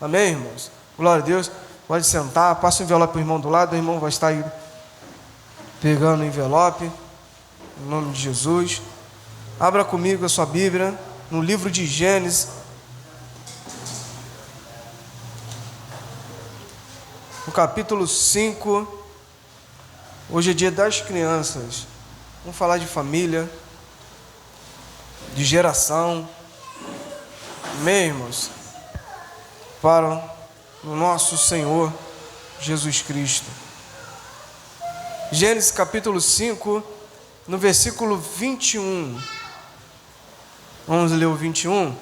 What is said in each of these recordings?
Amém, irmãos? Glória a Deus. Pode sentar, passa o envelope para o irmão do lado, o irmão vai estar aí pegando o envelope, em nome de Jesus. Abra comigo a sua Bíblia, no livro de Gênesis, no capítulo 5, hoje é dia das crianças, vamos falar de família, de geração, amém, irmãos? Para o nosso Senhor Jesus Cristo. Gênesis capítulo 5, no versículo 21, vamos ler o 21,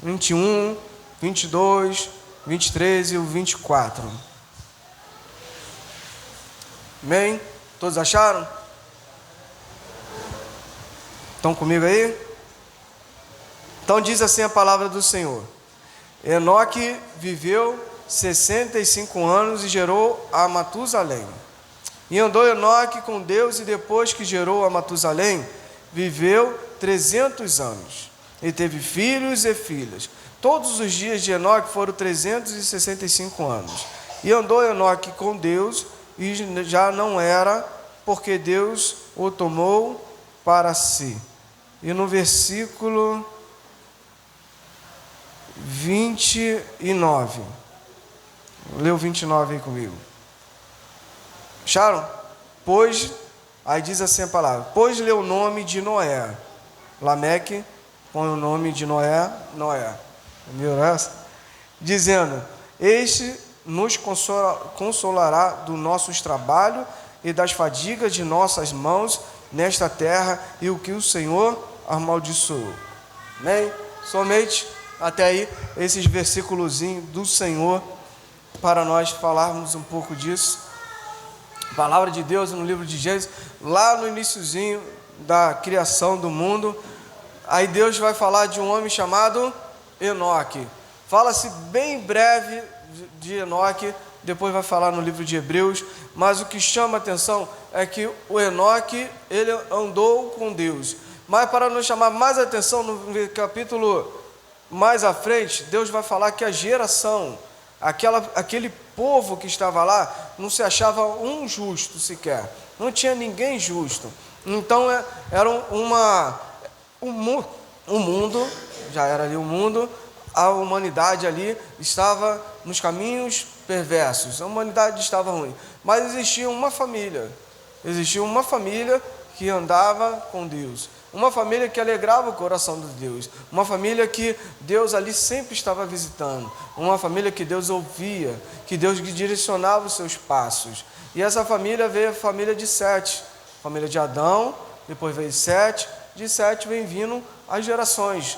22, 23 e o 24, amém? Todos acharam? Estão comigo aí? Então diz assim a palavra do Senhor: Enoque viveu 65 anos e gerou a Matusalém. E andou Enoque com Deus, e depois que gerou a Matusalém, viveu 300 anos. E teve filhos e filhas. Todos os dias de Enoque foram 365 anos. E andou Enoque com Deus, e já não era, porque Deus o tomou para si. E no versículo 29, lê o 29 aí comigo. Acharam? Pois, aí diz assim a palavra: pois leu o nome de Noé. Lameque põe o nome de Noé. Viu essa? Dizendo: este nos consolará dos nossos trabalhos e das fadigas de nossas mãos nesta terra, e o que o Senhor amaldiçoou. Amém? Somente até aí esses versículos do Senhor, para nós falarmos um pouco disso. A palavra de Deus no livro de Gênesis, lá no iniciozinho da criação do mundo, aí Deus vai falar de um homem chamado Enoque. Fala-se bem breve de Enoque, depois vai falar no livro de Hebreus, mas o que chama a atenção é que o Enoque, ele andou com Deus. Mas para nos chamar mais atenção, no capítulo mais à frente, Deus vai falar que a geração, aquele povo que estava lá, não se achava um justo sequer, não tinha ninguém justo. Então era o mundo, já era ali o mundo, a humanidade ali estava nos caminhos perversos, a humanidade estava ruim, mas existia uma família que andava com Deus, uma família que alegrava o coração de Deus, uma família que Deus ali sempre estava visitando, uma família que Deus ouvia, que Deus direcionava os seus passos. E essa família veio a família de Sete, família de Adão, depois veio Sete, de Sete vem vindo as gerações,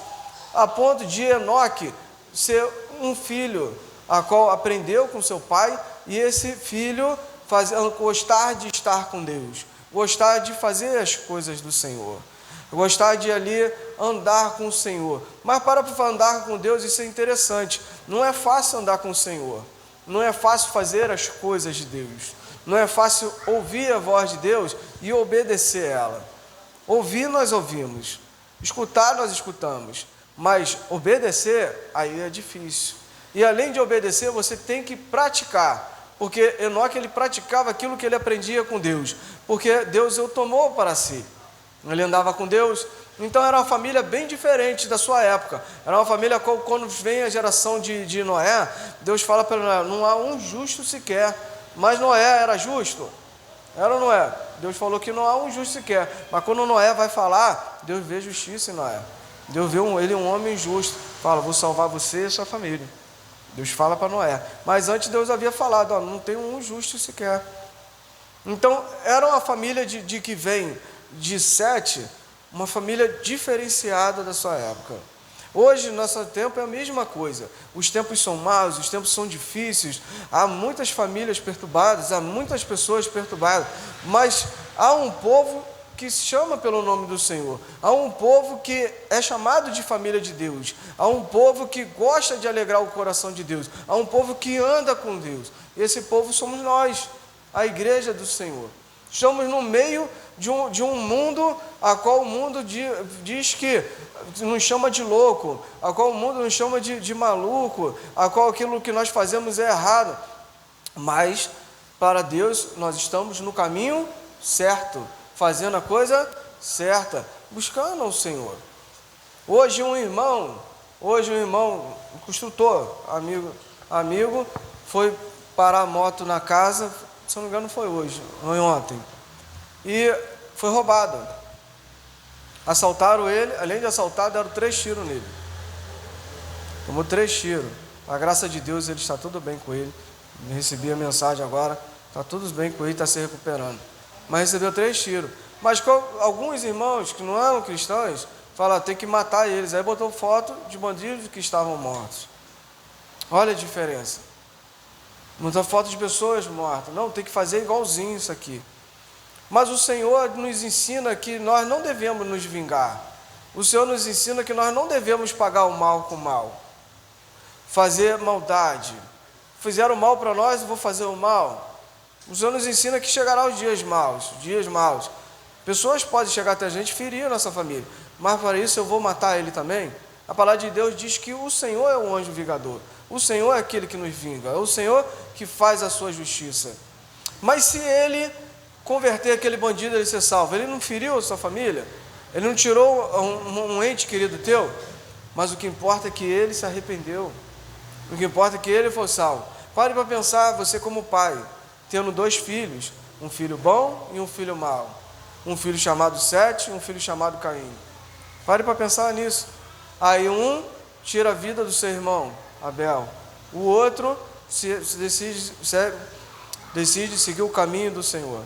a ponto de Enoque ser um filho, a qual aprendeu com seu pai, e esse filho gostar de estar com Deus, gostar de fazer as coisas do Senhor, gostar de ali andar com o Senhor. Mas para andar com Deus, isso é interessante, não é fácil andar com o Senhor, não é fácil fazer as coisas de Deus, não é fácil ouvir a voz de Deus e obedecer ela. Ouvir nós ouvimos, escutar nós escutamos, mas obedecer aí é difícil. E além de obedecer, você tem que praticar, porque Enoque, ele praticava aquilo que ele aprendia com Deus, porque Deus o tomou para si. Ele andava com Deus, então era uma família bem diferente da sua época. Era uma família, quando vem a geração de Noé, Deus fala para Noé: não há um justo sequer. Mas Noé era justo? Era ou não é? Deus falou que não há um justo sequer. Mas quando Noé vai falar, Deus vê justiça em Noé. Deus vê ele um homem justo. Fala: vou salvar você e sua família. Deus fala para Noé. Mas antes Deus havia falado: não tem um justo sequer. Então era uma família de que vem de Sete, uma família diferenciada da sua época. Hoje, nosso tempo é a mesma coisa. Os tempos são maus, os tempos são difíceis, há muitas famílias perturbadas, há muitas pessoas perturbadas, mas há um povo que se chama pelo nome do Senhor, há um povo que é chamado de família de Deus, há um povo que gosta de alegrar o coração de Deus, há um povo que anda com Deus. Esse povo somos nós, a igreja do Senhor. Estamos no meio de um mundo a qual o mundo diz que nos chama de louco, a qual o mundo nos chama de maluco, a qual aquilo que nós fazemos é errado. Mas para Deus nós estamos no caminho certo, fazendo a coisa certa, buscando ao Senhor. Hoje um irmão, um construtor, amigo, foi parar a moto na casa, se não me engano foi hoje, foi ontem, e foi roubado. Assaltaram ele, além de assaltar, deram 3 tiros nele. Tomou 3 tiros. A graça de Deus, ele está tudo bem com ele. Recebi a mensagem agora, está tudo bem com ele, está se recuperando. Mas recebeu 3 tiros. Mas alguns irmãos que não eram cristãos, falaram, tem que matar eles. Aí botou foto de bandidos que estavam mortos. Olha a diferença. Botou foto de pessoas mortas. Não, tem que fazer igualzinho isso aqui. Mas o Senhor nos ensina que nós não devemos nos vingar. O Senhor nos ensina que nós não devemos pagar o mal com o mal. Fazer maldade. Fizeram mal para nós, eu vou fazer o mal. O Senhor nos ensina que chegará os dias maus. Pessoas podem chegar até a gente e ferir a nossa família. Mas para isso eu vou matar ele também? A palavra de Deus diz que o Senhor é o anjo vingador. O Senhor é aquele que nos vinga. É o Senhor que faz a sua justiça. Mas se ele converter aquele bandido, ele ser salvo, ele não feriu a sua família? Ele não tirou um ente querido teu? Mas o que importa é que ele se arrependeu. O que importa é que ele foi salvo. Pare para pensar, você como pai, tendo 2 filhos, um filho bom e um filho mau. Um filho chamado Sete e um filho chamado Caim. Pare para pensar nisso. Aí um tira a vida do seu irmão, Abel. O outro decide seguir o caminho do Senhor.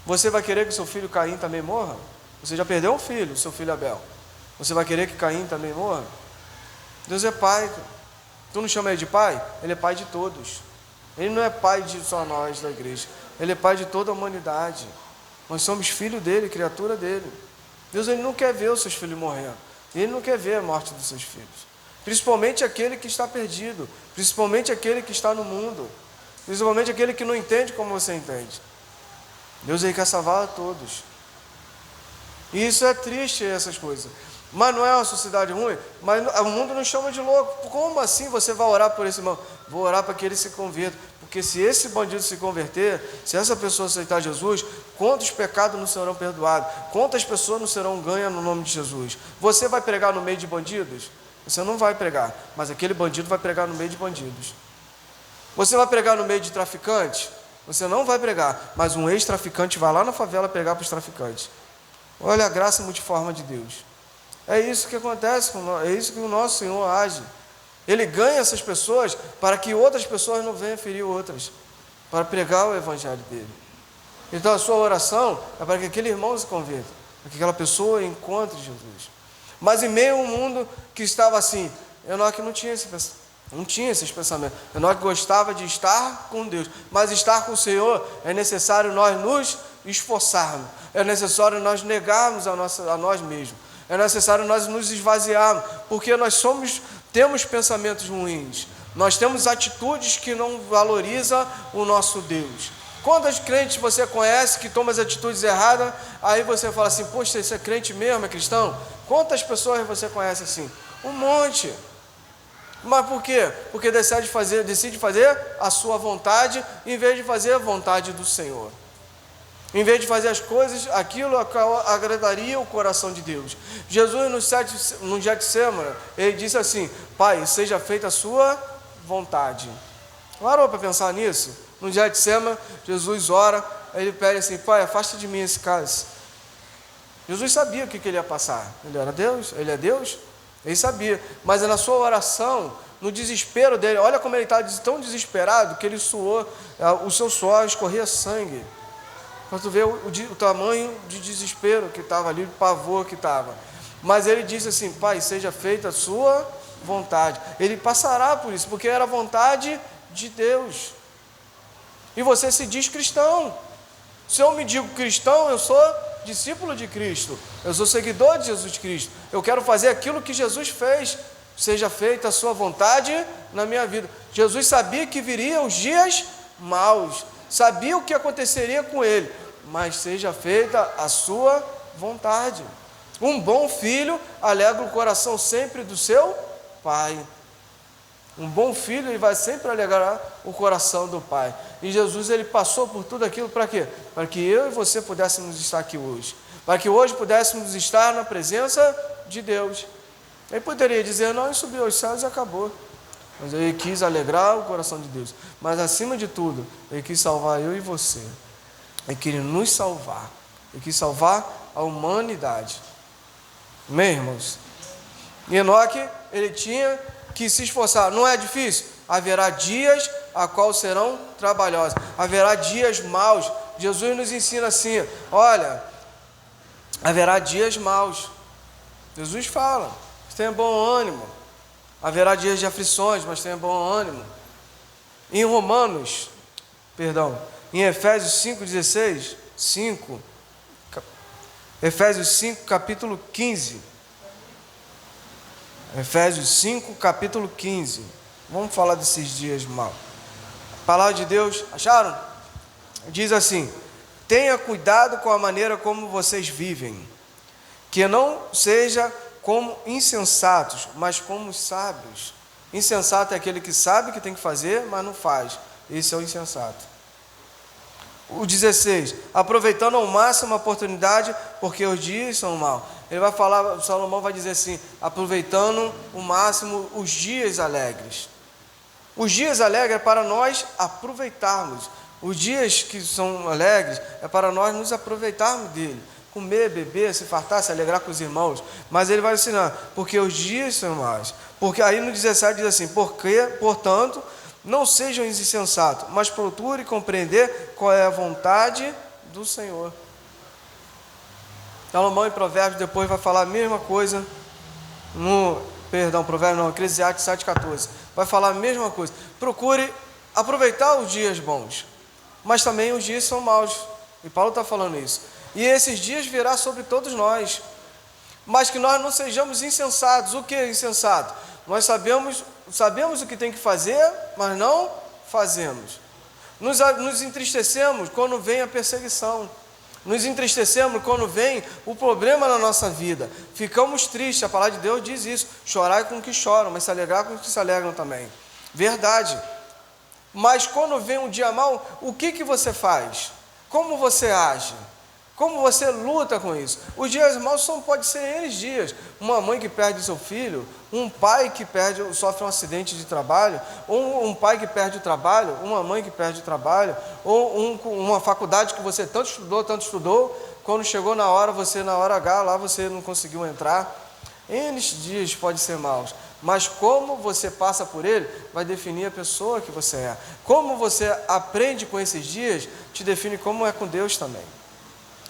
Você vai querer que seu filho Caim também morra? Você já perdeu um filho, seu filho Abel. Você vai querer que Caim também morra? Deus é pai. Tu não chama ele de pai? Ele é pai de todos. Ele não é pai de só nós da igreja. Ele é pai de toda a humanidade. Nós somos filho dele, criatura dele. Deus, ele não quer ver os seus filhos morrendo. Ele não quer ver a morte dos seus filhos. Principalmente aquele que está perdido. Principalmente aquele que está no mundo. Principalmente aquele que não entende como você entende. Deus, ele quer salvar a todos. E isso é triste, essas coisas. Mas não é uma sociedade ruim? Mas o mundo nos chama de louco. Como assim você vai orar por esse irmão? Vou orar para que ele se converta. Porque se esse bandido se converter, se essa pessoa aceitar Jesus, quantos pecados não serão perdoados? Quantas pessoas não serão ganhas no nome de Jesus? Você vai pregar no meio de bandidos? Você não vai pregar, mas aquele bandido vai pregar no meio de bandidos. Você vai pregar no meio de traficantes? Você não vai pregar, mas um ex-traficante vai lá na favela pregar para os traficantes. Olha a graça multiforme de Deus. É isso que acontece, é isso que o nosso Senhor age. Ele ganha essas pessoas para que outras pessoas não venham ferir outras, para pregar o evangelho dele. Então a sua oração é para que aquele irmão se converta, para que aquela pessoa encontre Jesus. Mas em meio a um mundo que estava assim, Enoque não tinha esses pensamentos. Enoque gostava de estar com Deus, mas estar com o Senhor é necessário nós nos esforçarmos, é necessário nós negarmos a nós mesmos, é necessário nós nos esvaziarmos, porque nós temos pensamentos ruins, nós temos atitudes que não valorizam o nosso Deus. Quantos crentes você conhece que tomam as atitudes erradas, aí você fala assim, poxa, esse é crente mesmo, é cristão? Quantas pessoas você conhece assim? Um monte. Mas por quê? Porque decide fazer a sua vontade, em vez de fazer a vontade do Senhor. Em vez de fazer as coisas, aquilo que agradaria o coração de Deus. Jesus no Getsemane, ele disse assim, Pai, seja feita a sua vontade. Parou para pensar nisso? No Getsemane, Jesus ora, ele pede assim, Pai, afasta de mim esse cálice. Jesus sabia o que ele ia passar. Ele era Deus, ele é Deus, ele sabia. Mas é na sua oração, no desespero dele, olha como ele estava tão desesperado, que ele suou, o seu suor escorria sangue. Para tu ver o tamanho de desespero que estava ali, o pavor que estava. Mas ele disse assim, Pai, seja feita a sua vontade. Ele passará por isso, porque era a vontade de Deus. E você se diz cristão. Se eu me digo cristão, eu sou discípulo de Cristo. Eu sou seguidor de Jesus Cristo. Eu quero fazer aquilo que Jesus fez. Seja feita a sua vontade na minha vida. Jesus sabia que viriam os dias maus. Sabia o que aconteceria com ele. mas seja feita a sua vontade. Um bom filho alegra o coração sempre do seu pai. Um bom filho, ele vai sempre alegrar o coração do pai. E Jesus, ele passou por tudo aquilo para quê? Para que eu e você pudéssemos estar aqui hoje. Para que hoje pudéssemos estar na presença de Deus. Ele poderia dizer, não, ele subiu aos céus e acabou. Mas ele quis alegrar o coração de Deus. Mas acima de tudo, ele quis salvar eu e você. Ele queria nos salvar. Ele quis salvar a humanidade. Amém, irmãos? E Enoque, ele tinha que se esforçar. Não é difícil? Haverá dias a qual serão trabalhosos. Haverá dias maus. Jesus nos ensina assim, olha, haverá dias maus. Jesus fala, tenha bom ânimo. Haverá dias de aflições, mas tenha bom ânimo. Em Efésios 5:16, Efésios 5, capítulo 15. Efésios 5, capítulo 15. Vamos falar desses dias maus. A palavra de Deus, acharam? Diz assim: tenha cuidado com a maneira como vocês vivem, que não seja como insensatos, mas como sábios. Insensato é aquele que sabe que tem que fazer, mas não faz. Esse é o insensato. O 16, aproveitando ao máximo a oportunidade, porque os dias são maus. Ele vai falar, Salomão vai dizer assim, aproveitando o máximo os dias alegres. Os dias alegres é para nós aproveitarmos. Os dias que são alegres é para nós nos aproveitarmos dele. Comer, beber, se fartar, se alegrar com os irmãos. Mas ele vai ensinar, porque os dias são maus. Porque aí no 17 diz assim, portanto, não sejam insensatos, mas procure compreender qual é a vontade do Senhor. Salomão em Provérbios depois vai falar a mesma coisa Eclesiastes 7,14. Vai falar a mesma coisa. Procure aproveitar os dias bons, mas também os dias são maus. E Paulo está falando isso. E esses dias virá sobre todos nós, mas que nós não sejamos insensatos. O que é insensato? Nós sabemos o que tem que fazer, mas não fazemos. Nos entristecemos quando vem a perseguição. Nos entristecemos quando vem o problema na nossa vida. Ficamos tristes, a palavra de Deus diz isso. Chorar com os que choram, mas se alegrar com os que se alegram também. Verdade. Mas quando vem um dia mau, o que você faz? Como você age? Como você luta com isso? Os dias maus podem ser eles dias. Uma mãe que perde seu filho, um pai que sofre um acidente de trabalho, ou um pai que perde o trabalho, uma mãe que perde o trabalho, ou uma faculdade que você tanto estudou, quando chegou na hora H, lá você não conseguiu entrar. Eles dias podem ser maus, mas como você passa por ele, vai definir a pessoa que você é. Como você aprende com esses dias, te define como é com Deus também.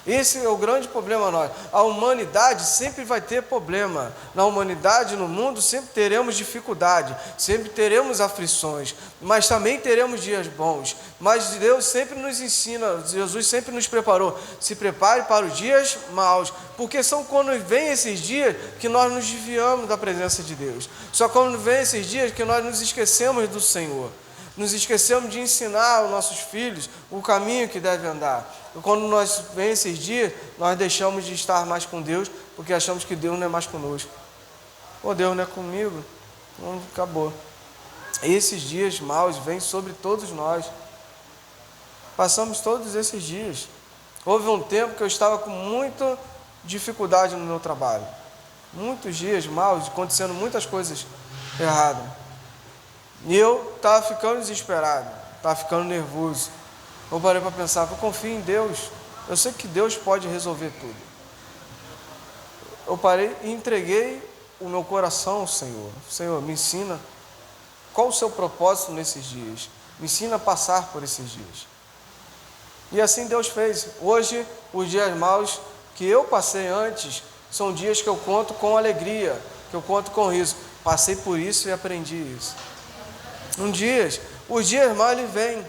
Esse é o grande problema nós. A humanidade sempre vai ter problema. Na humanidade, no mundo, sempre teremos dificuldade, sempre teremos aflições, mas também teremos dias bons. Mas Deus sempre nos ensina, Jesus sempre nos preparou. Se prepare para os dias maus, porque são quando vem esses dias que nós nos desviamos da presença de Deus. Só quando vem esses dias que nós nos esquecemos do Senhor. Nos esquecemos de ensinar aos nossos filhos o caminho que deve andar. E quando nós vem esses dias, nós deixamos de estar mais com Deus, porque achamos que Deus não é mais conosco. Deus não é comigo, não, acabou. Esses dias maus vêm sobre todos nós. Passamos todos esses dias. Houve um tempo que eu estava com muita dificuldade no meu trabalho. Muitos dias maus, acontecendo muitas coisas erradas. E eu estava ficando desesperado, estava ficando nervoso. Eu parei para pensar, eu confio em Deus, eu sei que Deus pode resolver tudo. Eu parei e entreguei o meu coração ao Senhor. Senhor, me ensina qual o seu propósito nesses dias. Me ensina a passar por esses dias. E assim Deus fez. Hoje, os dias maus que eu passei antes, são dias que eu conto com alegria, que eu conto com riso. Passei por isso e aprendi isso. Os dias maus eles vêm,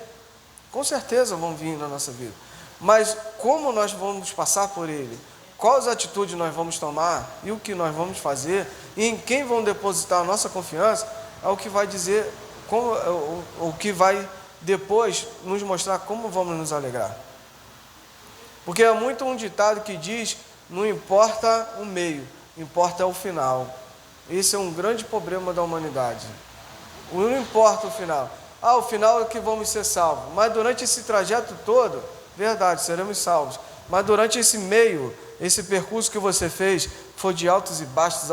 com certeza vão vir na nossa vida, mas como nós vamos passar por ele, quais atitudes nós vamos tomar e o que nós vamos fazer e em quem vamos depositar a nossa confiança, é o que vai dizer, o que vai depois nos mostrar como vamos nos alegrar. Porque é muito um ditado que diz, não importa o meio, importa o final. Esse é um grande problema da humanidade. Não importa o final. O final é que vamos ser salvos. Mas durante esse trajeto todo, verdade, seremos salvos. Mas durante esse meio, esse percurso que você fez, foi de altos e baixos,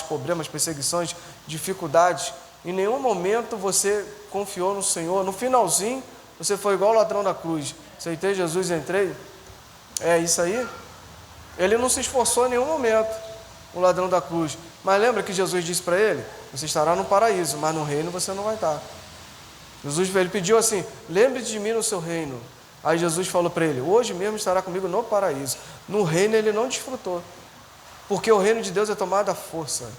problemas, perseguições, dificuldades. Em nenhum momento você confiou no Senhor. No finalzinho, você foi igual o ladrão da cruz. Aceitei Jesus e entrei. É isso aí. Ele não se esforçou em nenhum momento, o ladrão da cruz. Mas lembra que Jesus disse para ele, você estará no paraíso, mas no reino você não vai estar. Ele pediu assim, lembre-se de mim no seu reino. Aí Jesus falou para ele, hoje mesmo estará comigo no paraíso. No reino ele não desfrutou, porque o reino de Deus é tomado à força.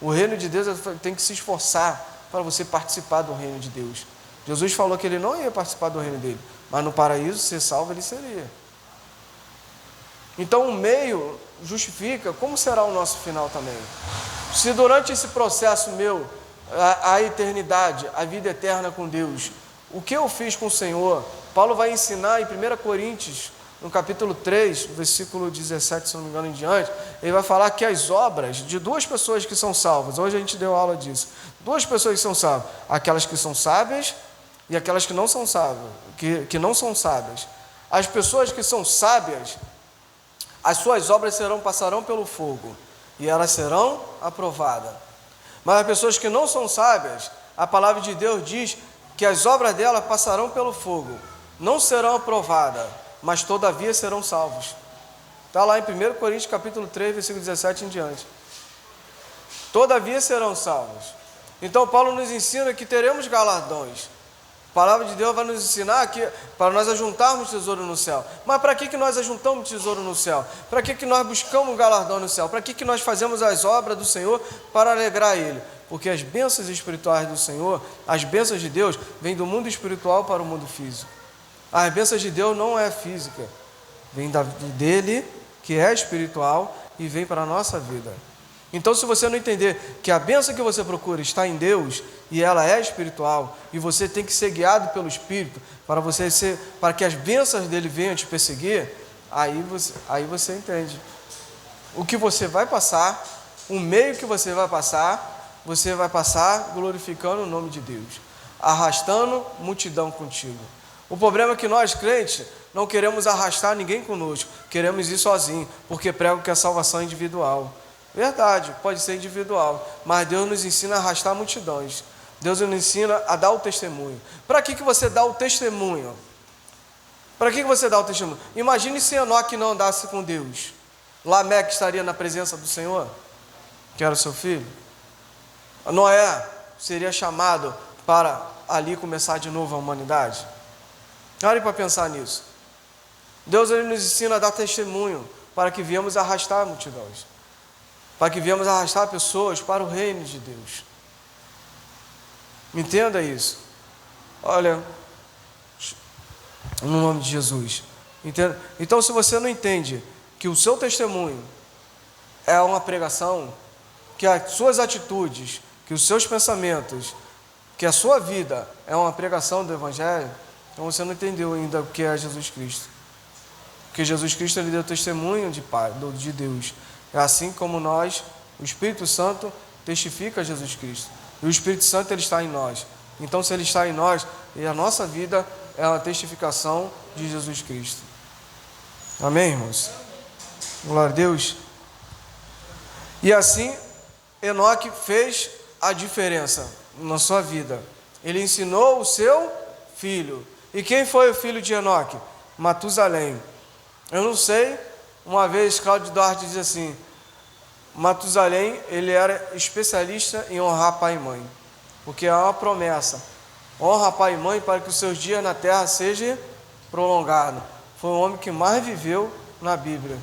O reino de Deus tem que se esforçar para você participar do reino de Deus. Jesus falou que ele não ia participar do reino dele, mas no paraíso, ser salvo, ele seria. Então o meio justifica como será o nosso final também. Se durante esse processo meu, a eternidade, a vida eterna com Deus, o que eu fiz com o Senhor, Paulo vai ensinar em 1 Coríntios, no capítulo 3, versículo 17, se não me engano em diante, ele vai falar que as obras de duas pessoas que são salvas, hoje a gente deu aula disso, duas pessoas que são salvas, aquelas que são sábias e aquelas que não são sábias, que não são sábias. As pessoas que são sábias, as suas obras passarão pelo fogo, e elas serão aprovadas. Mas as pessoas que não são sábias, a palavra de Deus diz que as obras delas passarão pelo fogo, não serão aprovadas, mas todavia serão salvos. Está lá em 1 Coríntios capítulo 3, versículo 17 em diante. Todavia serão salvos. Então Paulo nos ensina que teremos galardões. A palavra de Deus vai nos ensinar que para nós ajuntarmos tesouro no céu. Mas para que nós ajuntamos tesouro no céu? Para que nós buscamos galardão no céu? Para que nós fazemos as obras do Senhor para alegrar Ele? Porque as bênçãos espirituais do Senhor, as bênçãos de Deus, vêm do mundo espiritual para o mundo físico. As bênçãos de Deus não é física, vem dele, que é espiritual, e vem para a nossa vida. Então, se você não entender que a bênção que você procura está em Deus, e ela é espiritual, e você tem que ser guiado pelo Espírito, para que as bênçãos dele venham te perseguir, aí você entende. O que você vai passar, o meio que você vai passar glorificando o nome de Deus, arrastando multidão contigo. O problema é que nós, crentes, não queremos arrastar ninguém conosco, queremos ir sozinho, porque prego que a salvação é individual. Verdade, pode ser individual, mas Deus nos ensina a arrastar multidões. Deus nos ensina a dar o testemunho. Para que você dá o testemunho? Para que você dá o testemunho? Imagine se Enoque não andasse com Deus. Lameque estaria na presença do Senhor, que era o seu filho. Noé seria chamado para ali começar de novo a humanidade. Olhe para pensar nisso. Deus ele nos ensina a dar testemunho para que viemos arrastar multidões, para que viemos arrastar pessoas para o reino de Deus. Entenda isso. Olha, no nome de Jesus. Entenda? Então, se você não entende que o seu testemunho é uma pregação, que as suas atitudes, que os seus pensamentos, que a sua vida é uma pregação do Evangelho, então você não entendeu ainda o que é Jesus Cristo. Porque Jesus Cristo ele deu testemunho de Deus. É assim como nós, o Espírito Santo testifica Jesus Cristo. E o Espírito Santo ele está em nós. Então, se ele está em nós, e a nossa vida é uma testificação de Jesus Cristo. Amém, irmãos? Glória a Deus. E assim, Enoque fez a diferença na sua vida. Ele ensinou o seu filho. E quem foi o filho de Enoque? Matusalém. Eu não sei, uma vez Cláudio Duarte diz assim, Matusalém, ele era especialista em honrar pai e mãe, porque é uma promessa, honra pai e mãe para que os seus dias na terra sejam prolongados. Foi o homem que mais viveu na Bíblia.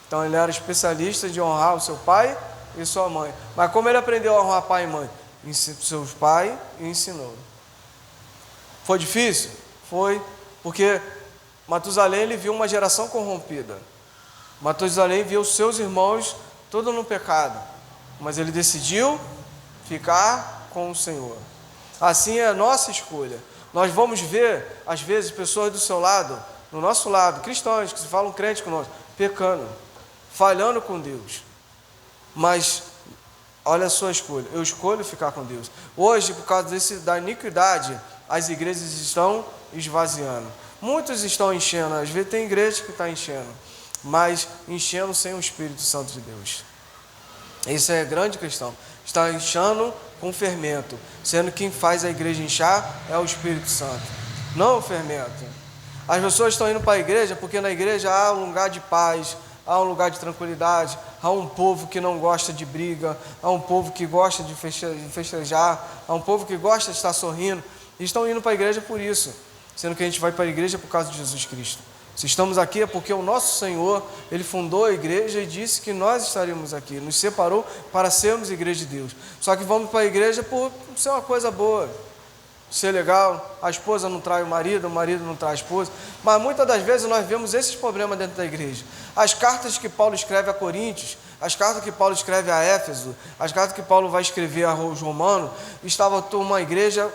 Então ele era especialista de honrar o seu pai e sua mãe. Mas como ele aprendeu a honrar pai e mãe? Seus pais e ensinou. Foi difícil? Foi, porque Matusalém ele viu uma geração corrompida. Matusalém viu seus irmãos todos no pecado, mas ele decidiu ficar com o Senhor. Assim é a nossa escolha. Nós vamos ver, às vezes, pessoas do seu lado no nosso lado, cristãos que se falam crente conosco, pecando, falhando com Deus. Mas olha a sua escolha, eu escolho ficar com Deus. Hoje, por causa da iniquidade, as igrejas estão esvaziando. Muitos estão enchendo, às vezes tem igreja que está enchendo, mas enchendo sem o Espírito Santo de Deus. Isso é a grande questão. Está inchando com fermento, sendo que quem faz a igreja inchar é o Espírito Santo, não o fermento. As pessoas estão indo para a igreja porque na igreja há um lugar de paz, há um lugar de tranquilidade, há um povo que não gosta de briga, há um povo que gosta de festejar, há um povo que gosta de estar sorrindo, e estão indo para a igreja por isso, sendo que a gente vai para a igreja por causa de Jesus Cristo. Se estamos aqui é porque o nosso Senhor, Ele fundou a igreja e disse que nós estaríamos aqui, nos separou para sermos igreja de Deus. Só que vamos para a igreja por ser uma coisa boa, ser legal, a esposa não trai o marido não trai a esposa, mas muitas das vezes nós vemos esses problemas dentro da igreja. As cartas que Paulo escreve a Coríntios, as cartas que Paulo escreve a Éfeso, as cartas que Paulo vai escrever aos Romanos, estava uma igreja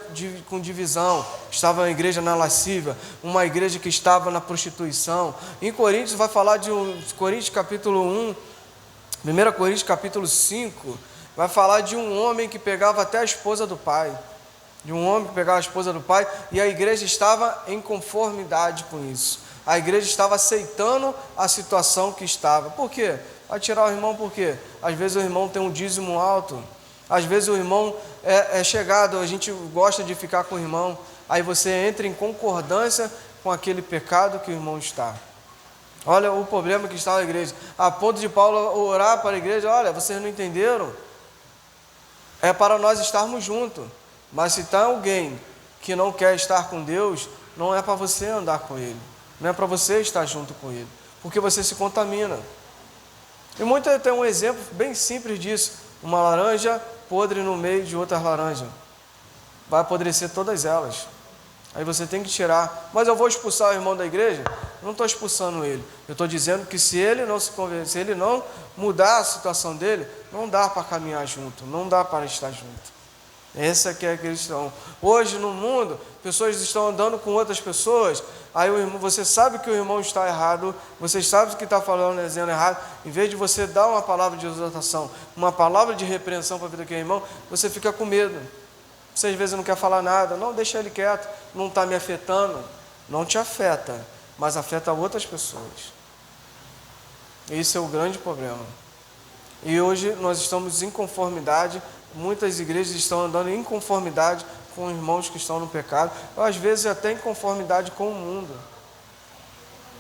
com divisão, estava uma igreja na lascívia, uma igreja que estava na prostituição. Em Coríntios vai falar de Coríntios capítulo 1, 1 Coríntios capítulo 5, vai falar de um homem que pegava até a esposa do pai, de um homem que pegava a esposa do pai, e a igreja estava em conformidade com isso. A igreja estava aceitando a situação que estava. Por quê? Vai tirar o irmão por quê? Às vezes o irmão tem um dízimo alto, às vezes o irmão é chegado, a gente gosta de ficar com o irmão, aí você entra em concordância com aquele pecado que o irmão está. Olha o problema que está na igreja, a ponto de Paulo orar para a igreja: olha, vocês não entenderam? É para nós estarmos juntos, mas se está alguém que não quer estar com Deus, não é para você andar com ele, não é para você estar junto com ele, porque você se contamina. E muita tem um exemplo bem simples disso: uma laranja podre no meio de outras laranjas, vai apodrecer todas elas. Aí você tem que tirar. Mas eu vou expulsar o irmão da igreja? Eu não estou expulsando ele, eu estou dizendo que se ele não se converter, se ele não mudar a situação dele, não dá para caminhar junto, não dá para estar junto. Essa que é a questão. Hoje no mundo, pessoas estão andando com outras pessoas, aí o irmão, você sabe que o irmão está errado, você sabe que está falando, dizendo errado, em vez de você dar uma palavra de exortação, uma palavra de repreensão para a vida daquele irmão, você fica com medo. Você às vezes não quer falar nada, não, deixa ele quieto, não está me afetando. Não te afeta, mas afeta outras pessoas. Esse é o grande problema. E hoje nós estamos em conformidade. Muitas igrejas estão andando em conformidade com irmãos que estão no pecado, ou às vezes até em conformidade com o mundo.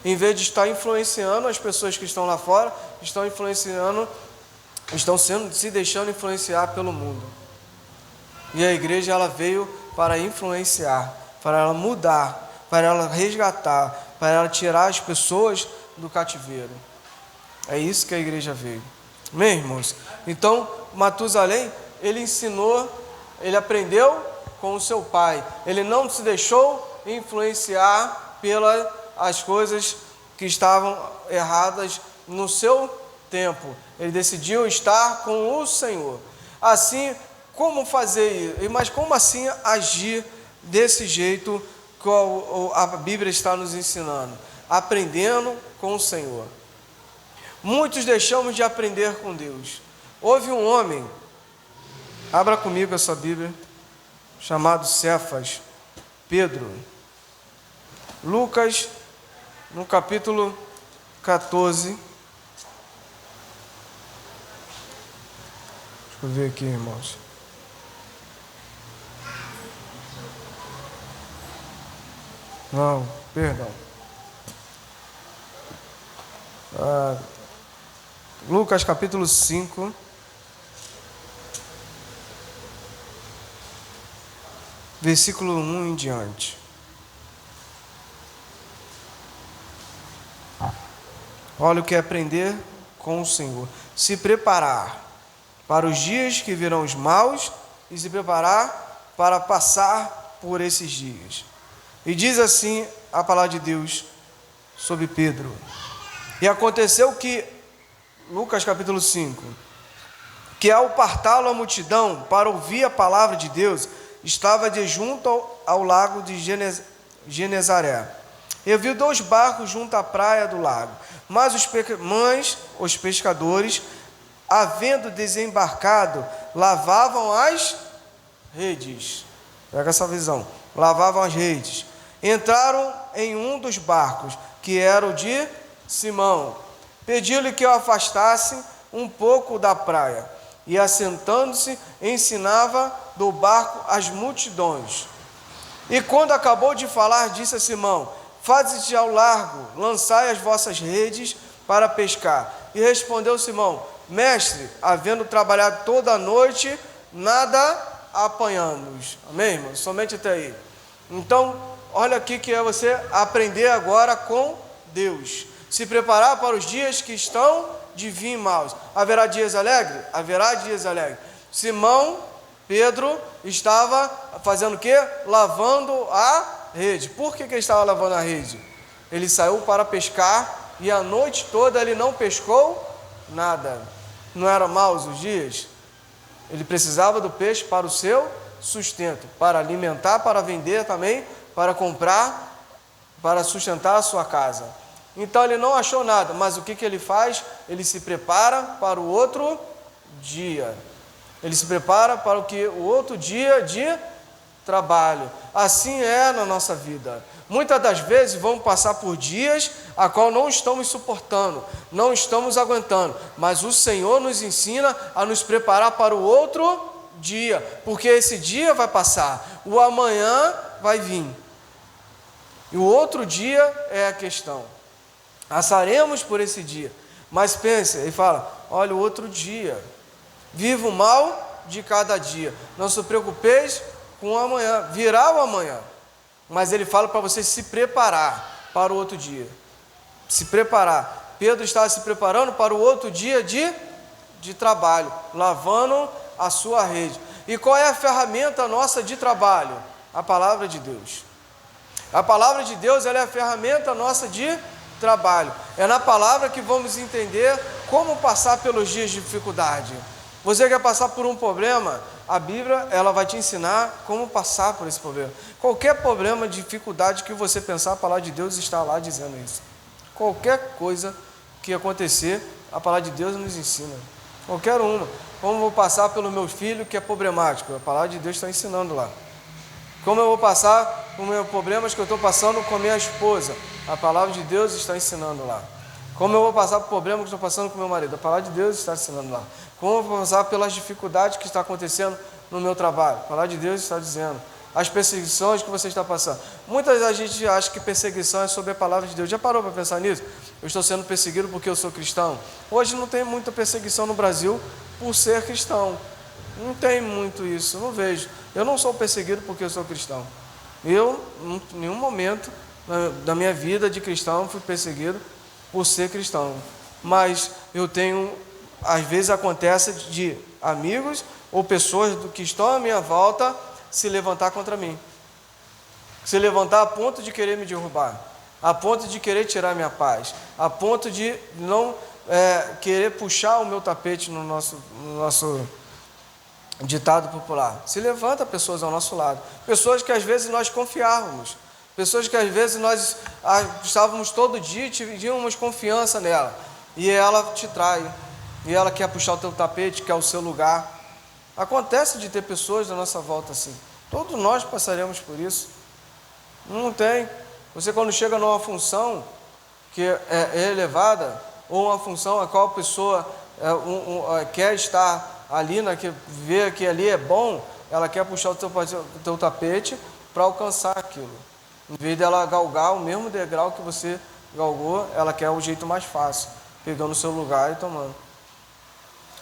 Em vez de estar influenciando as pessoas que estão lá fora, estão se deixando influenciar pelo mundo. E a igreja, ela veio para influenciar, para ela mudar, para ela resgatar, para ela tirar as pessoas do cativeiro. É isso que a igreja veio. Amém, irmãos? Então, Matusalém, ele ensinou, ele aprendeu com o seu pai. Ele não se deixou influenciar pelas coisas que estavam erradas no seu tempo. Ele decidiu estar com o Senhor. Assim, como fazer isso? Mas como assim agir desse jeito que a Bíblia está nos ensinando? Aprendendo com o Senhor. Muitos deixamos de aprender com Deus. Houve um homem, abra comigo essa Bíblia, chamado Cefas, Pedro. Lucas, no capítulo 14. Deixa eu ver aqui, irmãos. Não, perdão. Lucas capítulo 5. Versículo 1 em diante. Olha o que é aprender com o Senhor. Se preparar para os dias que virão os maus e se preparar para passar por esses dias. E diz assim a palavra de Deus sobre Pedro. E aconteceu que, Lucas capítulo 5, que ao partá-lo a multidão para ouvir a palavra de Deus, estava de junto ao lago de Genezaré. Eu vi 2 barcos junto à praia do lago, mas os pescadores, havendo desembarcado, lavavam as redes. Pega essa visão. Lavavam as redes. Entraram em um dos barcos, que era o de Simão. Pediu-lhe que o afastasse um pouco da praia. E assentando-se, ensinava do barco as multidões. E quando acabou de falar, disse a Simão: faze-te ao largo, lançai as vossas redes para pescar. E respondeu Simão: mestre, havendo trabalhado toda a noite, nada apanhamos. Amém, irmão? Somente até aí. Então, olha aqui que é você aprender agora com Deus. Se preparar para os dias que estão de vir maus. Haverá dias alegres? Haverá dias alegres. Simão, Pedro, estava fazendo o quê? Lavando a rede. Por que ele estava lavando a rede? Ele saiu para pescar e a noite toda ele não pescou nada. Não eram maus os dias? Ele precisava do peixe para o seu sustento, para alimentar, para vender também, para comprar, para sustentar a sua casa. Então ele não achou nada, mas o que ele faz? Ele se prepara para o outro dia. Ele se prepara para o outro dia de trabalho. Assim é na nossa vida. Muitas das vezes vamos passar por dias a qual não estamos suportando, não estamos aguentando, mas o Senhor nos ensina a nos preparar para o outro dia, porque esse dia vai passar, o amanhã vai vir, e o outro dia é a questão. Passaremos por esse dia, mas pense, ele fala, olha o outro dia, viva o mal de cada dia, não se preocupeis com o amanhã, virá o amanhã. Mas ele fala para você se preparar para o outro dia. Se preparar. Pedro estava se preparando para o outro dia de trabalho, lavando a sua rede. E qual é a ferramenta nossa de trabalho? A palavra de Deus. A palavra de Deus, ela é a ferramenta nossa de trabalho. É na palavra que vamos entender como passar pelos dias de dificuldade. Você quer passar por um problema? A Bíblia, ela vai te ensinar como passar por esse problema. Qualquer problema, dificuldade que você pensar, a palavra de Deus está lá dizendo isso. Qualquer coisa que acontecer, a palavra de Deus nos ensina. Qualquer uma. Como eu vou passar pelo meu filho que é problemático? A palavra de Deus está ensinando lá. Como eu vou passar por meus problemas que eu estou passando com a minha esposa? A palavra de Deus está ensinando lá. Como eu vou passar por problemas que estou passando com meu marido? A palavra de Deus está ensinando lá. Como eu vou passar pelas dificuldades que estão acontecendo no meu trabalho? A palavra de Deus está dizendo. As perseguições que você está passando. Muitas da gente acha que perseguição é sobre a palavra de Deus. Já parou para pensar nisso? Eu estou sendo perseguido porque eu sou cristão. Hoje não tem muita perseguição no Brasil por ser cristão. Não tem muito isso, não vejo. Eu não sou perseguido porque eu sou cristão. Eu, em nenhum momento da minha vida de cristão, fui perseguido por ser cristão. Mas eu tenho, às vezes acontece de amigos ou pessoas que estão à minha volta se levantar contra mim. Se levantar a ponto de querer me derrubar, a ponto de querer tirar minha paz, a ponto de não querer puxar o meu tapete no nosso ditado popular. Se levanta pessoas ao nosso lado, pessoas que às vezes nós confiávamos, pessoas que às vezes nós estávamos todo dia e tínhamos confiança nela, e ela te trai, e ela quer puxar o teu tapete, quer o seu lugar. Acontece de ter pessoas da nossa volta assim. Todos nós passaremos por isso. Não tem. Você, quando chega numa função que é elevada, ou uma função a qual a pessoa quer estar ali, que vê que ali é bom, ela quer puxar o teu tapete para alcançar aquilo. Em vez dela galgar o mesmo degrau que você galgou, ela quer o jeito mais fácil, pegando o seu lugar e tomando.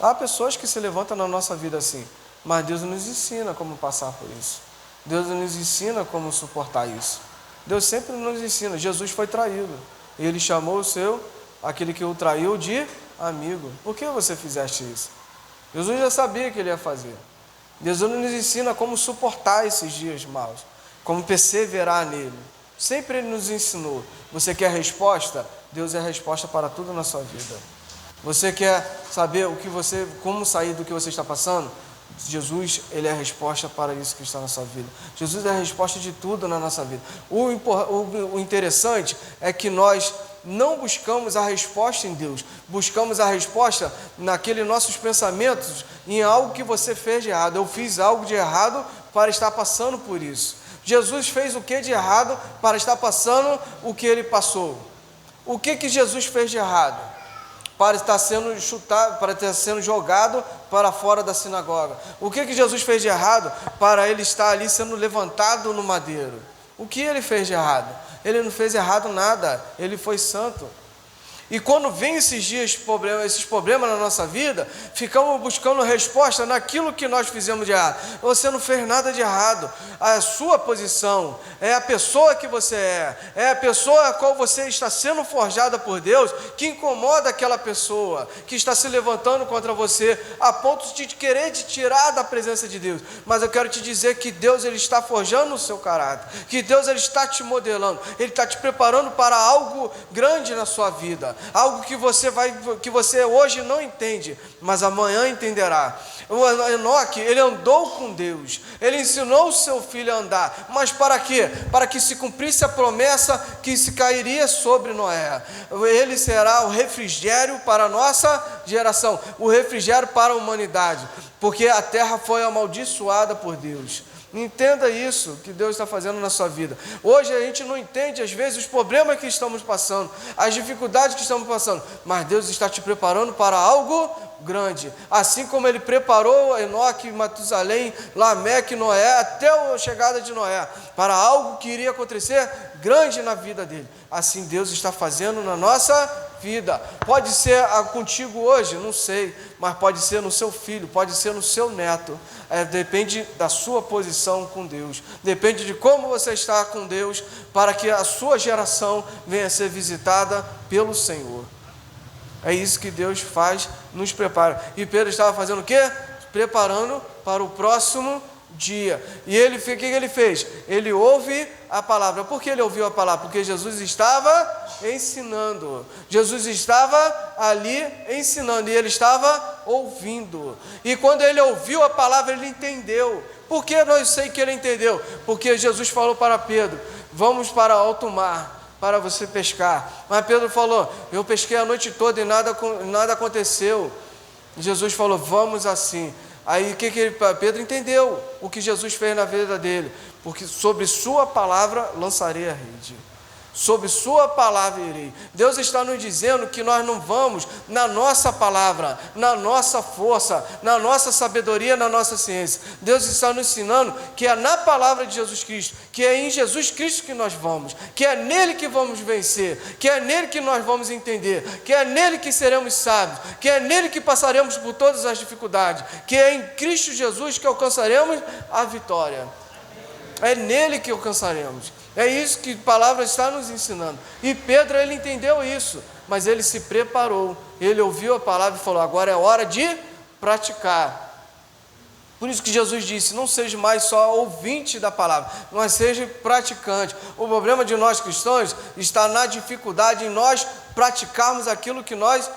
Há pessoas que se levantam na nossa vida assim, mas Deus nos ensina como passar por isso. Deus nos ensina como suportar isso. Deus sempre nos ensina. Jesus foi traído. Ele chamou aquele que o traiu de amigo. Por que você fizeste isso? Jesus já sabia que ele ia fazer. Jesus nos ensina como suportar esses dias maus, como perseverar nele. Sempre ele nos ensinou. Você quer resposta? Deus é a resposta para tudo na sua vida. Você quer saber como sair do que você está passando? Jesus, ele é a resposta para isso que está na sua vida. Jesus é a resposta de tudo na nossa vida. O interessante é que nós não buscamos a resposta em Deus, buscamos a resposta naqueles nossos pensamentos, em algo que você fez de errado. Eu fiz algo de errado para estar passando por isso. Jesus fez o que de errado para estar passando o que ele passou? O que Jesus fez de errado? Para estar sendo chutado, para estar sendo jogado para fora da sinagoga. O que Jesus fez de errado para ele estar ali sendo levantado no madeiro? O que ele fez de errado? Ele não fez errado nada, ele foi santo. E quando vem esses problemas na nossa vida, ficamos buscando resposta naquilo que nós fizemos de errado. Você não fez nada de errado. A sua posição é a pessoa que você é a pessoa a qual você está sendo forjada por Deus, que incomoda aquela pessoa, que está se levantando contra você, a ponto de querer te tirar da presença de Deus. Mas eu quero te dizer que Deus, ele está forjando o seu caráter, que Deus, ele está te modelando, ele está te preparando para algo grande na sua vida. Algo que você hoje não entende, mas amanhã entenderá. O Enoque, ele andou com Deus, ele ensinou o seu filho a andar, mas para quê? Para que se cumprisse a promessa que se cairia sobre Noé. Ele será o refrigério para a nossa geração, o refrigério para a humanidade, porque a terra foi amaldiçoada por Deus. Entenda isso que Deus está fazendo na sua vida. Hoje a gente não entende às vezes os problemas que estamos passando, as dificuldades que estamos passando, mas Deus está te preparando para algo grande. Assim como ele preparou Enoque, Matusalém, Lameque, Noé, até a chegada de Noé, para algo que iria acontecer grande na vida dele. Assim Deus está fazendo na nossa vida. Pode ser contigo hoje, não sei, mas pode ser no seu filho, pode ser no seu neto. Depende da sua posição com Deus, depende de como você está com Deus, para que a sua geração venha a ser visitada pelo Senhor. É isso que Deus faz, nos prepara. E Pedro estava fazendo o quê? Preparando para o próximo dia. E o que ele fez? Ele ouve a palavra. Por que ele ouviu a palavra? Porque Jesus estava ensinando. Jesus estava ali ensinando e ele estava ouvindo. E quando ele ouviu a palavra, ele entendeu. Por que eu sei que ele entendeu? Porque Jesus falou para Pedro: vamos para alto mar para você pescar. Mas Pedro falou: eu pesquei a noite toda e nada aconteceu. Jesus falou: vamos assim. Aí Pedro entendeu o que Jesus fez na vida dele, porque sobre sua palavra lançarei a rede. Sobre sua palavra irei. Deus está nos dizendo que nós não vamos na nossa palavra, na nossa força, na nossa sabedoria, na nossa ciência. Deus está nos ensinando que é na palavra de Jesus Cristo, que é em Jesus Cristo que nós vamos, que é nele que vamos vencer, que é nele que nós vamos entender, que é nele que seremos sábios, que é nele que passaremos por todas as dificuldades, que é em Cristo Jesus que alcançaremos a vitória. É nele que alcançaremos. É isso que a palavra está nos ensinando. E Pedro, ele entendeu isso, mas ele se preparou. Ele ouviu a palavra e falou: agora é hora de praticar. Por isso que Jesus disse: não seja mais só ouvinte da palavra, mas seja praticante. O problema de nós cristãos está na dificuldade em nós praticarmos aquilo que nós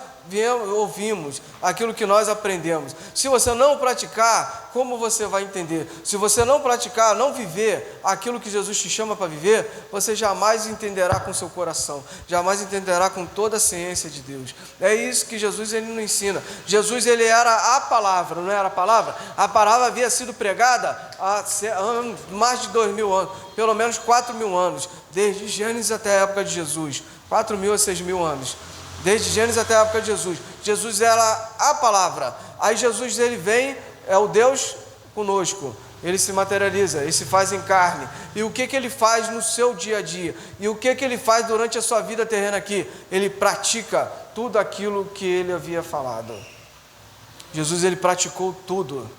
ouvimos, aquilo que nós aprendemos. Se você não praticar, como você vai entender? Se você não praticar, não viver aquilo que Jesus te chama para viver, você jamais entenderá com seu coração, jamais entenderá com toda a ciência de Deus. É isso que Jesus, ele nos ensina. Jesus, ele era a palavra, não era a palavra? A palavra havia sido pregada há mais de 2.000 anos, pelo menos 4.000 anos, desde Gênesis até a época de Jesus, 4.000 a 6.000 anos. Desde Gênesis até a época de Jesus. Jesus era a palavra. Aí Jesus, ele vem, é o Deus conosco. Ele se materializa, ele se faz em carne. E o que ele faz no seu dia a dia? E o que ele faz durante a sua vida terrena aqui? Ele pratica tudo aquilo que ele havia falado. Jesus, ele praticou tudo.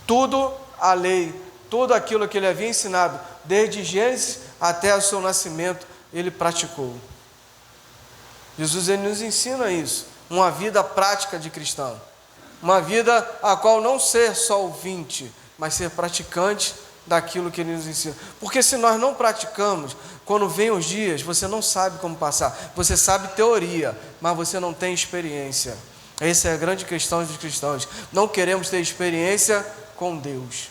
Tudo a lei, tudo aquilo que ele havia ensinado, desde Gênesis até o seu nascimento, ele praticou. Jesus, ele nos ensina isso, uma vida prática de cristão, uma vida a qual não ser só ouvinte, mas ser praticante daquilo que ele nos ensina. Porque se nós não praticamos, quando vem os dias, você não sabe como passar. Você sabe teoria, mas você não tem experiência. Essa é a grande questão dos cristãos. Não queremos ter experiência com Deus.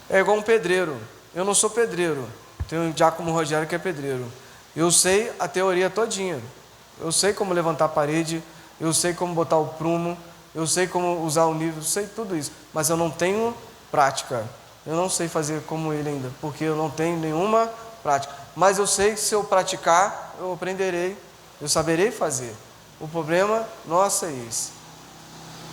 É igual um pedreiro. Eu não sou pedreiro. Tem um diácono Rogério que é pedreiro. Eu sei a teoria todinha. Eu sei como levantar a parede. Eu sei como botar o prumo. Eu sei como usar o nível. Eu sei tudo isso. Mas eu não tenho prática. Eu não sei fazer como ele ainda. Porque eu não tenho nenhuma prática. Mas eu sei que se eu praticar, eu aprenderei. Eu saberei fazer. O problema nosso é esse.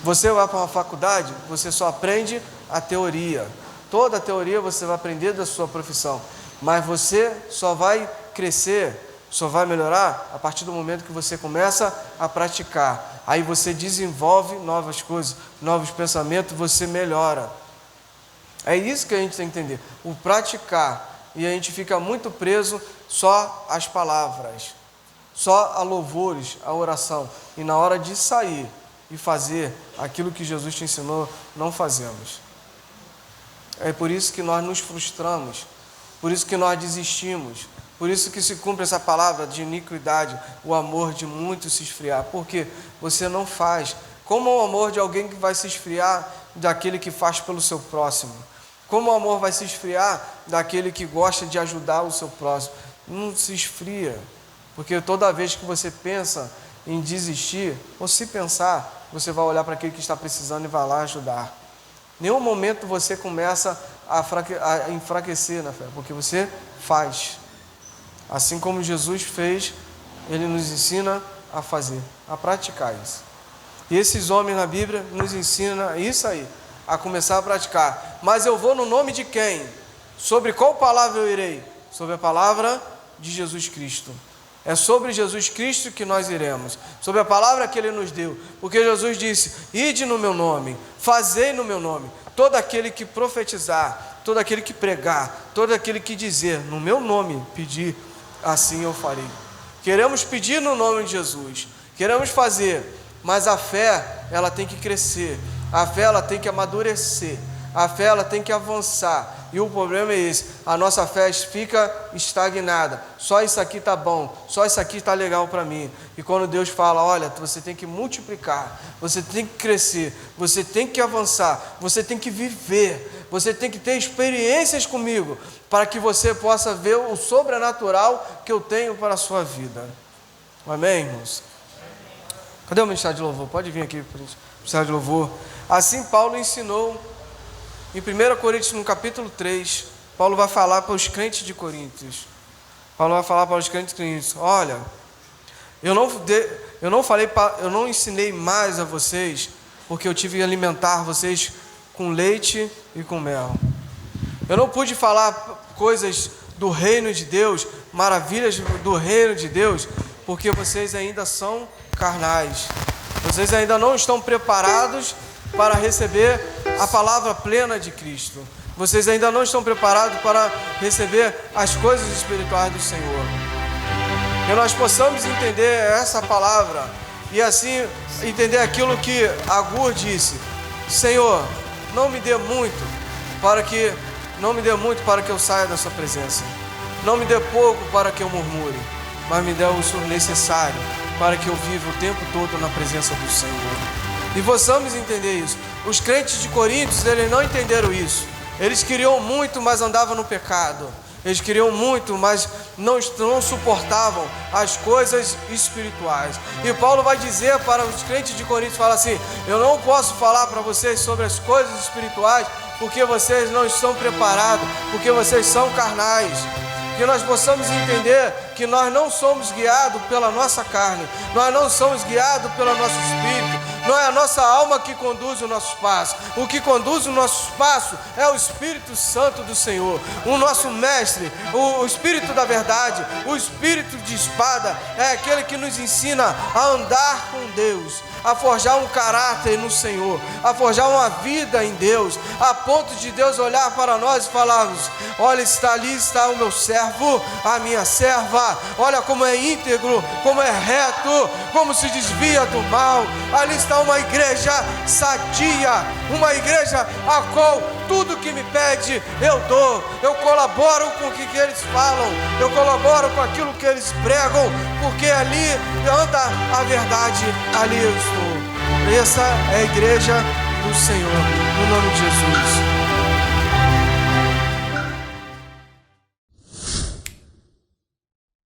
Você vai para uma faculdade, você só aprende a teoria. Toda a teoria você vai aprender da sua profissão. Mas você só vai crescer, só vai melhorar a partir do momento que você começa a praticar. Aí você desenvolve novas coisas, novos pensamentos, você melhora. É isso que a gente tem que entender. O praticar. E a gente fica muito preso só às palavras. Só a louvores, a oração. E na hora de sair e fazer aquilo que Jesus te ensinou, não fazemos. É por isso que nós nos frustramos. Por isso que nós desistimos. Por isso que se cumpre essa palavra de iniquidade, o amor de muitos se esfriar. Porque você não faz. Como o amor de alguém que vai se esfriar daquele que faz pelo seu próximo? Como o amor vai se esfriar daquele que gosta de ajudar o seu próximo? Não se esfria. Porque toda vez que você pensa em desistir, ou se pensar, você vai olhar para aquele que está precisando e vai lá ajudar. Em nenhum momento você começa a enfraquecer na fé, porque você faz. Assim como Jesus fez, Ele nos ensina a fazer, a praticar isso. E esses homens na Bíblia nos ensinam isso aí, a começar a praticar. Mas eu vou no nome de quem? Sobre qual palavra eu irei? Sobre a palavra de Jesus Cristo. É sobre Jesus Cristo que nós iremos, sobre a palavra que Ele nos deu, porque Jesus disse: ide no meu nome, fazei no meu nome. Todo aquele que profetizar, todo aquele que pregar, todo aquele que dizer no meu nome, pedir, assim eu farei. Queremos pedir no nome de Jesus, queremos fazer, mas a fé, ela tem que crescer, a fé, ela tem que amadurecer, a fé, ela tem que avançar. E o problema é esse, a nossa fé fica estagnada. Só isso aqui está bom, só isso aqui está legal para mim. E quando Deus fala: olha, você tem que multiplicar, você tem que crescer, você tem que avançar, você tem que viver, você tem que ter experiências comigo, para que você possa ver o sobrenatural que eu tenho para a sua vida. Amém, irmãos? Cadê o ministério de louvor? Pode vir aqui para o ministério de louvor. Assim Paulo ensinou. Em 1 Coríntios, no capítulo 3, Paulo vai falar para os crentes de Coríntios. Paulo vai falar para os crentes de Coríntios: olha, eu não ensinei mais a vocês, porque eu tive que alimentar vocês com leite e com mel. Eu não pude falar coisas do reino de Deus, maravilhas do reino de Deus, porque vocês ainda são carnais. Vocês ainda não estão preparados para receber a palavra plena de Cristo. Vocês ainda não estão preparados para receber as coisas espirituais do Senhor. Que nós possamos entender essa palavra e assim entender aquilo que Agur disse: Senhor, não me dê muito para que eu saia da sua presença. Não me dê pouco para que eu murmure, mas me dê o necessário para que eu viva o tempo todo na presença do Senhor. E possamos entender isso. Os crentes de Coríntios, eles não entenderam isso. Eles queriam muito, mas andavam no pecado. Eles queriam muito, mas não suportavam as coisas espirituais. E Paulo vai dizer para os crentes de Coríntios, fala assim: eu não posso falar para vocês sobre as coisas espirituais, porque vocês não estão preparados, porque vocês são carnais. Que nós possamos entender que nós não somos guiados pela nossa carne, nós não somos guiados pelo nosso espírito. Não é a nossa alma que conduz o nosso passo. O que conduz o nosso passo é o Espírito Santo do Senhor, o nosso mestre, o Espírito da verdade, o Espírito de espada. É aquele que nos ensina a andar com Deus, a forjar um caráter no Senhor, a forjar uma vida em Deus, a ponto de Deus olhar para nós e falarmos: olha, ali está o meu servo, a minha serva, olha como é íntegro, como é reto, como se desvia do mal. Ali está uma igreja sadia, uma igreja a qual tudo que me pede eu dou, eu colaboro com o que eles falam, eu colaboro com aquilo que eles pregam, porque ali anda a verdade, ali eu estou. Essa é a igreja do Senhor, no nome de Jesus.